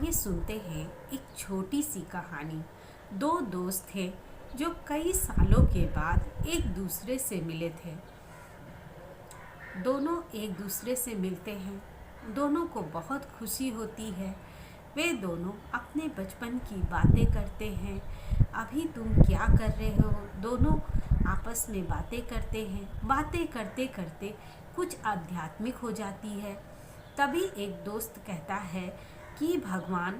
आइए सुनते हैं एक छोटी सी कहानी। दो दोस्त थे जो कई सालों के बाद एक दूसरे से मिले थे। दोनों एक दूसरे से मिलते हैं, दोनों को बहुत खुशी होती है। वे दोनों अपने बचपन की बातें करते हैं। अभी तुम क्या कर रहे हो? दोनों आपस में बातें करते हैं। बातें करते करते कुछ आध्यात्मिक हो जाती है। तभी एक दोस्त कहता है कि भगवान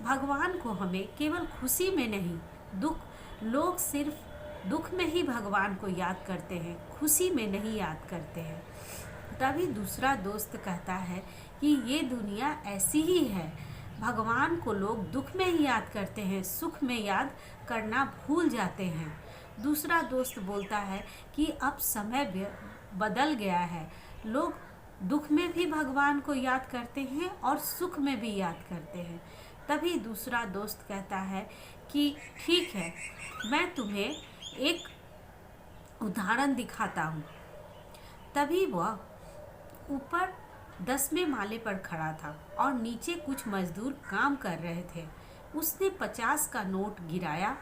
भगवान को हमें केवल खुशी में नहीं, दुख लोग सिर्फ दुख में ही भगवान को याद करते हैं, खुशी में नहीं याद करते हैं। तभी दूसरा दोस्त कहता है कि ये दुनिया ऐसी ही है, भगवान को लोग दुख में ही याद करते हैं, सुख में याद करना भूल जाते हैं। दूसरा दोस्त बोलता है कि अब समय बदल गया है, लोग दुख में भी भगवान को याद करते हैं और सुख में भी याद करते हैं। तभी दूसरा दोस्त कहता है कि ठीक है, मैं तुम्हें एक उदाहरण दिखाता हूँ। तभी वह ऊपर 10वें माले पर खड़ा था और नीचे कुछ मजदूर काम कर रहे थे। उसने 50 का नोट गिराया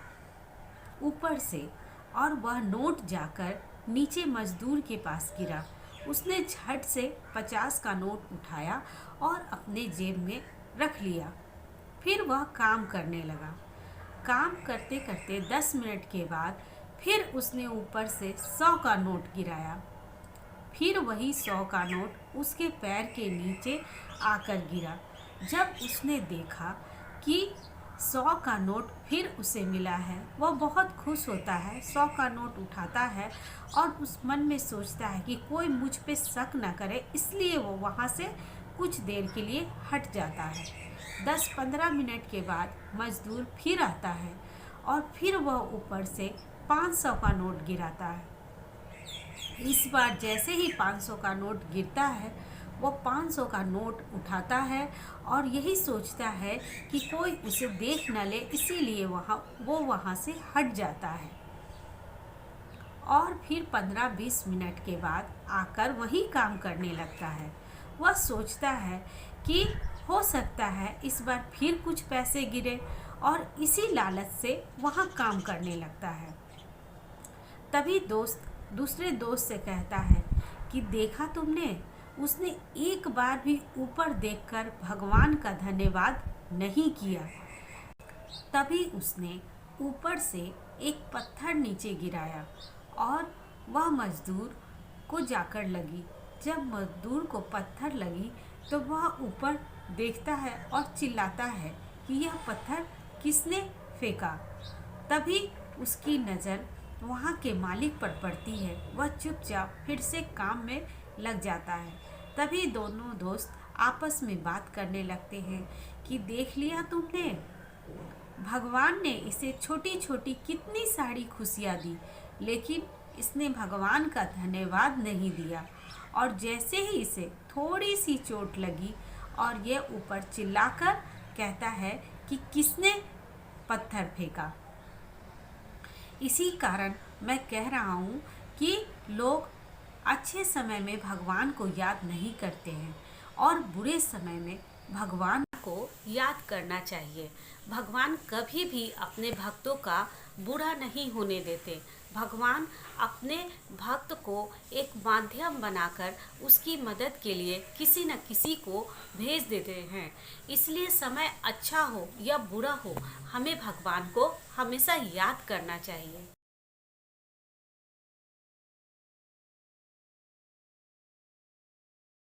ऊपर से और वह नोट जाकर नीचे मजदूर के पास गिरा। उसने झट से 50 का नोट उठाया और अपने जेब में रख लिया। फिर वह काम करने लगा। काम करते करते 10 मिनट के बाद फिर उसने ऊपर से 100 का नोट गिराया। फिर वही 100 का नोट उसके पैर के नीचे आकर गिरा। जब उसने देखा कि 100 का नोट फिर उसे मिला है, वह बहुत खुश होता है। 100 का नोट उठाता है और उस मन में सोचता है कि कोई मुझ पे शक न करे, इसलिए वो वहाँ से कुछ देर के लिए हट जाता है। 10-15 मिनट के बाद मजदूर फिर आता है और फिर वह ऊपर से 500 का नोट गिराता है। इस बार जैसे ही 500 का नोट गिरता है, वो 500 का नोट उठाता है और यही सोचता है कि कोई उसे देख न ले, इसीलिए वो वहाँ से हट जाता है। और फिर 15-20 मिनट के बाद आकर वही काम करने लगता है। वह सोचता है कि हो सकता है इस बार फिर कुछ पैसे गिरे और इसी लालच से वहाँ काम करने लगता है। तभी दोस्त दूसरे दोस्त से कहता है कि देखा तुमने, उसने एक बार भी ऊपर देखकर भगवान का धन्यवाद नहीं किया। तभी उसने ऊपर से एक पत्थर नीचे गिराया और वह मजदूर को जाकर लगी। जब मजदूर को पत्थर लगी तो वह ऊपर देखता है और चिल्लाता है कि यह पत्थर किसने फेंका। तभी उसकी नज़र वहाँ के मालिक पर पड़ती है। वह चुपचाप फिर से काम में लग जाता है। तभी दोनों दोस्त आपस में बात करने लगते हैं कि देख लिया तुमने, भगवान ने इसे छोटी छोटी कितनी सारी खुशियाँ दी, लेकिन इसने भगवान का धन्यवाद नहीं दिया। और जैसे ही इसे थोड़ी सी चोट लगी और यह ऊपर चिल्लाकर कहता है कि किसने पत्थर फेंका। इसी कारण मैं कह रहा हूँ कि लोग अच्छे समय में भगवान को याद नहीं करते हैं और बुरे समय में भगवान को याद करना चाहिए। भगवान कभी भी अपने भक्तों का बुरा नहीं होने देते। भगवान अपने भक्त को एक माध्यम बनाकर उसकी मदद के लिए किसी न किसी को भेज देते हैं। इसलिए समय अच्छा हो या बुरा हो, हमें भगवान को हमेशा याद करना चाहिए।